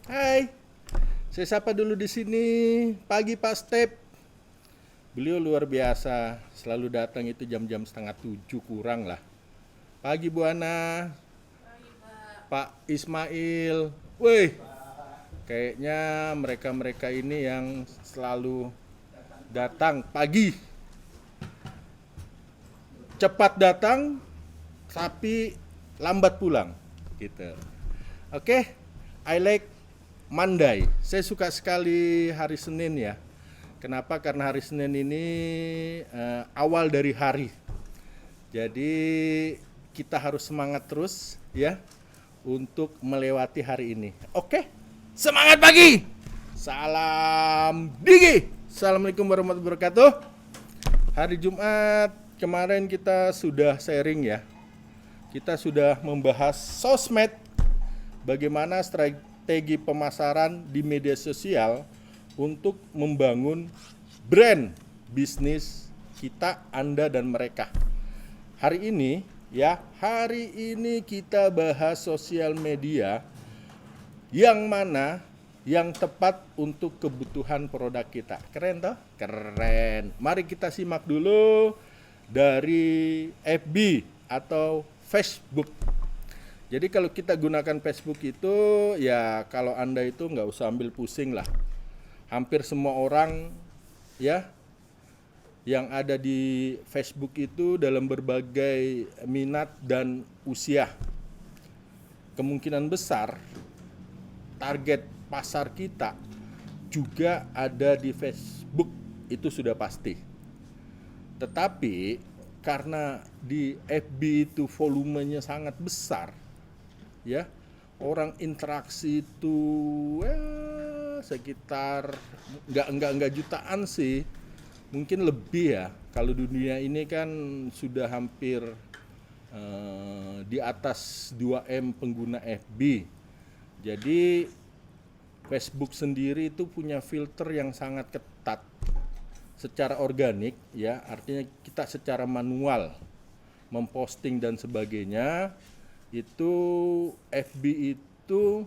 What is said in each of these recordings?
Hai, saya sapa dulu di sini. Pagi Pak Step. Beliau luar biasa, selalu datang itu jam-jam setengah 7 kurang lah. Pagi Bu Ana, Pak Ismail. Wih, kayaknya mereka-mereka ini yang selalu datang pagi. Cepat datang, tapi lambat pulang. Gitu. Oke, I like Monday. Saya suka sekali hari Senin ya. Kenapa? Karena hari Senin ini awal dari hari. Jadi kita harus semangat terus ya untuk melewati hari ini. Oke? Semangat pagi. Salam Digi. Assalamualaikum warahmatullahi wabarakatuh. Hari Jumat kemarin kita sudah sharing ya. Kita sudah membahas sosmed, bagaimana strategi pemasaran di media sosial untuk membangun brand bisnis kita, Anda dan mereka. Hari ini kita bahas sosial media yang mana yang tepat untuk kebutuhan produk kita. Keren toh? Keren. Mari kita simak dulu dari FB atau Facebook. Jadi kalau kita gunakan Facebook itu ya kalau Anda itu nggak usah ambil pusing lah. Hampir semua orang ya yang ada di Facebook itu dalam berbagai minat dan usia. Kemungkinan besar target pasar kita juga ada di Facebook, itu sudah pasti. Tetapi karena di FB itu volumenya sangat besar, ya orang interaksi itu sekitar nggak jutaan sih, mungkin lebih ya. Kalau dunia ini kan sudah hampir di atas 2M pengguna FB. Jadi Facebook sendiri itu punya filter yang sangat ketat secara organik ya, artinya kita secara manual memposting dan sebagainya. Itu FB itu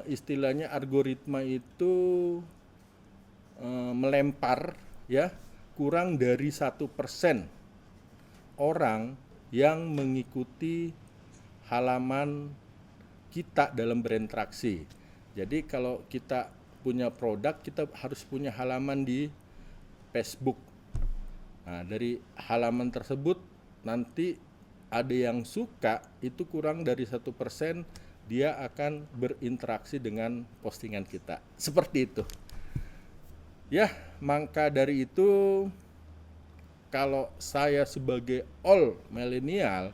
istilahnya algoritma itu melempar ya kurang dari 1% orang yang mengikuti halaman kita dalam berinteraksi. Jadi kalau kita punya produk, kita harus punya halaman di Facebook. Nah, dari halaman tersebut nanti ada yang suka, itu kurang dari 1%, dia akan berinteraksi dengan postingan kita. Seperti itu. Ya, maka dari itu kalau saya sebagai all milenial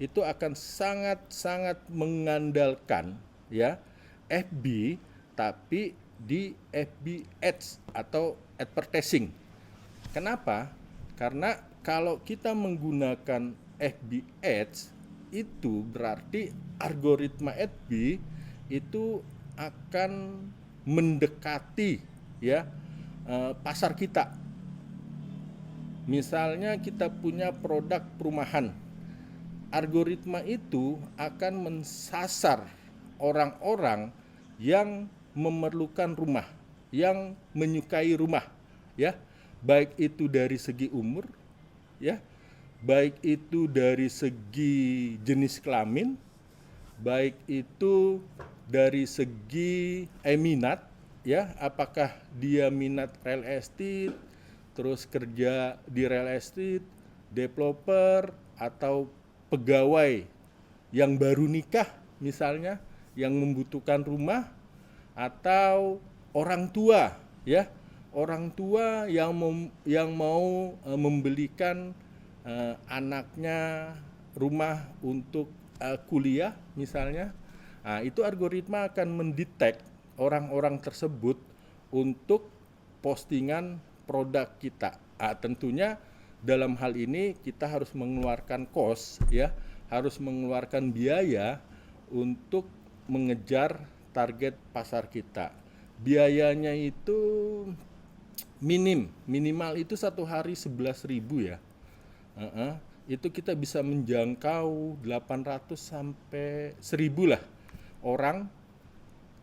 itu akan sangat-sangat mengandalkan ya FB, tapi di FB Ads atau advertising. Kenapa? Karena kalau kita menggunakan FB Ads itu berarti algoritma FB itu akan mendekati ya pasar kita. Misalnya kita punya produk perumahan, algoritma itu akan mensasar orang-orang yang memerlukan rumah, yang menyukai rumah, ya, baik itu dari segi umur, ya, baik itu dari segi jenis kelamin, baik itu dari segi minat, ya, apakah dia minat real estate, terus kerja di real estate, developer atau pegawai yang baru nikah misalnya, yang membutuhkan rumah, atau orang tua ya, orang tua yang mau membelikan anaknya rumah untuk kuliah misalnya. Nah, itu algoritma akan mendetek orang-orang tersebut untuk postingan produk kita. Nah, tentunya dalam hal ini kita harus mengeluarkan cost ya, harus mengeluarkan biaya untuk mengejar target pasar kita. Biayanya itu minimal itu satu hari 11.000 ya. Itu kita bisa menjangkau 800 sampai 1.000 lah orang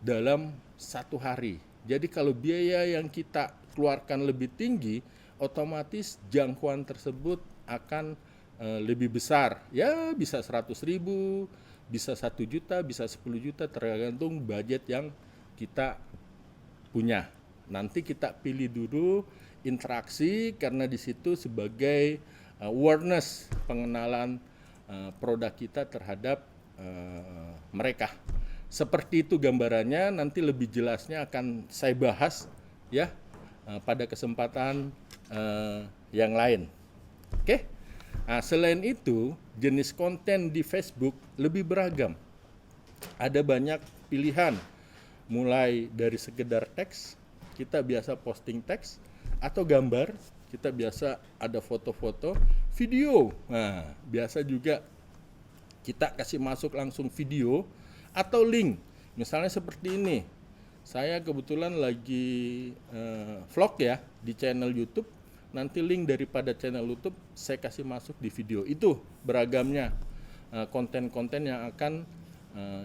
dalam satu hari. Jadi kalau biaya yang kita keluarkan lebih tinggi, otomatis jangkauan tersebut akan lebih besar. Ya bisa 100.000, bisa 1 juta, bisa 10 juta, tergantung budget yang kita punya. Nanti kita pilih dulu interaksi, karena di situ sebagai awareness, pengenalan produk kita terhadap mereka. Seperti itu gambarannya, nanti lebih jelasnya akan saya bahas ya pada kesempatan yang lain. Oke? Nah, selain itu, jenis konten di Facebook lebih beragam. Ada banyak pilihan, mulai dari sekedar teks, kita biasa posting teks, atau gambar, kita biasa ada foto-foto, video. Nah, biasa juga kita kasih masuk langsung video atau link. Misalnya seperti ini, saya kebetulan lagi vlog ya di channel YouTube. Nanti link daripada channel YouTube saya kasih masuk di video. Itu beragamnya konten-konten yang akan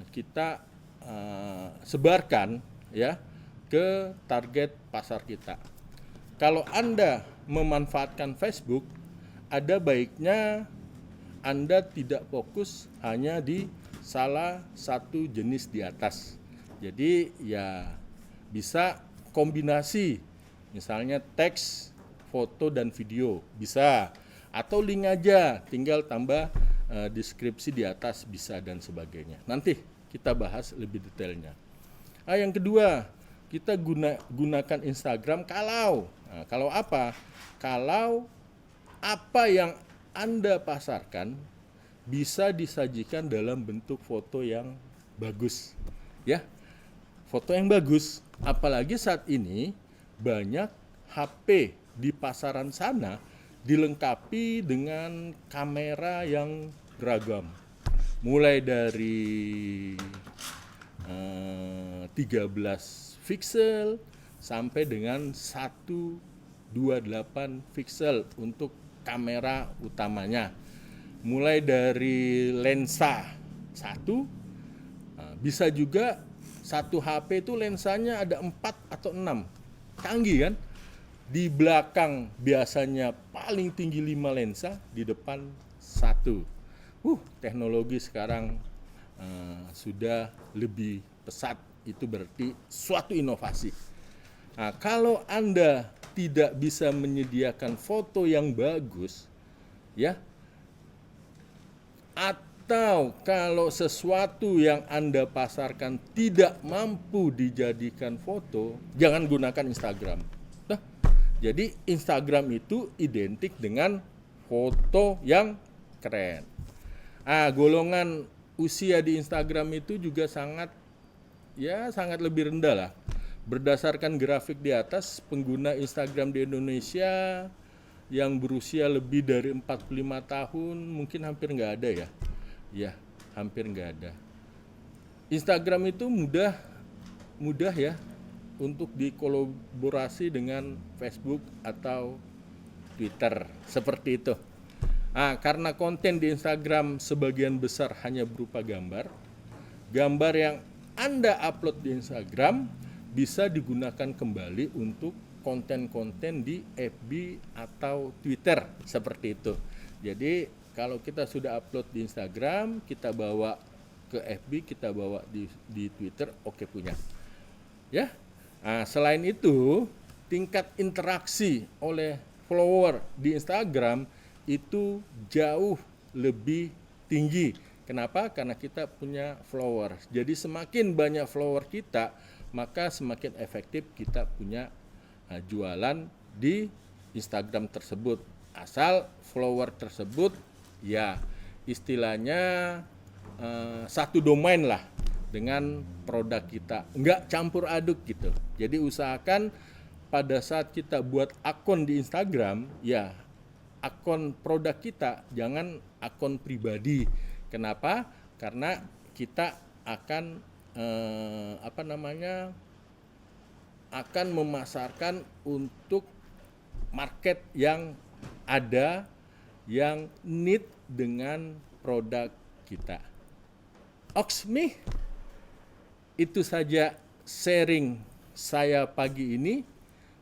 kita sebarkan ya ke target pasar kita. Kalau Anda memanfaatkan Facebook, ada baiknya Anda tidak fokus hanya di salah satu jenis di atas. Jadi ya bisa kombinasi, misalnya teks, foto dan video bisa, atau link aja, tinggal tambah deskripsi di atas bisa dan sebagainya. Nanti kita bahas lebih detailnya. Yang kedua, kita gunakan Instagram kalau apa? Kalau apa yang Anda pasarkan bisa disajikan dalam bentuk foto yang bagus, ya. Foto yang bagus, apalagi saat ini banyak HP di pasaran sana dilengkapi dengan kamera yang beragam, mulai dari 13 pixel sampai dengan 128 pixel untuk kamera utamanya. Mulai dari lensa 1, bisa juga satu HP itu lensanya ada 4 atau 6. Canggih kan? Di belakang biasanya paling tinggi 5 lensa, di depan 1. Teknologi sekarang sudah lebih pesat, itu berarti suatu inovasi. Nah, kalau Anda tidak bisa menyediakan foto yang bagus, ya, atau kalau sesuatu yang Anda pasarkan tidak mampu dijadikan foto, jangan gunakan Instagram. Nah, jadi Instagram itu identik dengan foto yang keren. Golongan usia di Instagram itu juga sangat lebih rendah lah. Berdasarkan grafik di atas, pengguna Instagram di Indonesia yang berusia lebih dari 45 tahun mungkin hampir nggak ada ya. Ya, hampir nggak ada. Instagram itu mudah ya untuk dikolaborasi dengan Facebook atau Twitter, seperti itu. Karena konten di Instagram sebagian besar hanya berupa gambar yang Anda upload di Instagram bisa digunakan kembali untuk konten-konten di FB atau Twitter, seperti itu. Jadi kalau kita sudah upload di Instagram, kita bawa ke FB, kita bawa di Twitter, oke punya. Ya. Selain itu, tingkat interaksi oleh follower di Instagram itu jauh lebih tinggi. Kenapa? Karena kita punya follower. Jadi semakin banyak follower kita, maka semakin efektif kita punya jualan di Instagram tersebut. Asal follower tersebut ya istilahnya satu domain lah dengan produk kita, enggak campur aduk gitu. Jadi usahakan pada saat kita buat akun di Instagram, ya akun produk kita, jangan akun pribadi. Kenapa? Karena kita akan akan memasarkan untuk market yang ada, yang need dengan produk kita. Oksmi, itu saja sharing saya pagi ini.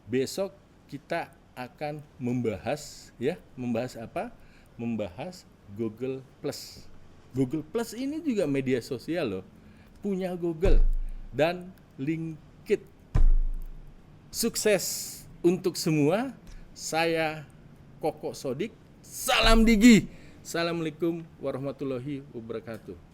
Besok kita akan membahas apa? Membahas Google Plus. Google Plus ini juga media sosial loh. Punya Google dan LinkedIn. Sukses untuk semua. Saya Koko Sodik. Salam Digi. Assalamualaikum warahmatullahi wabarakatuh.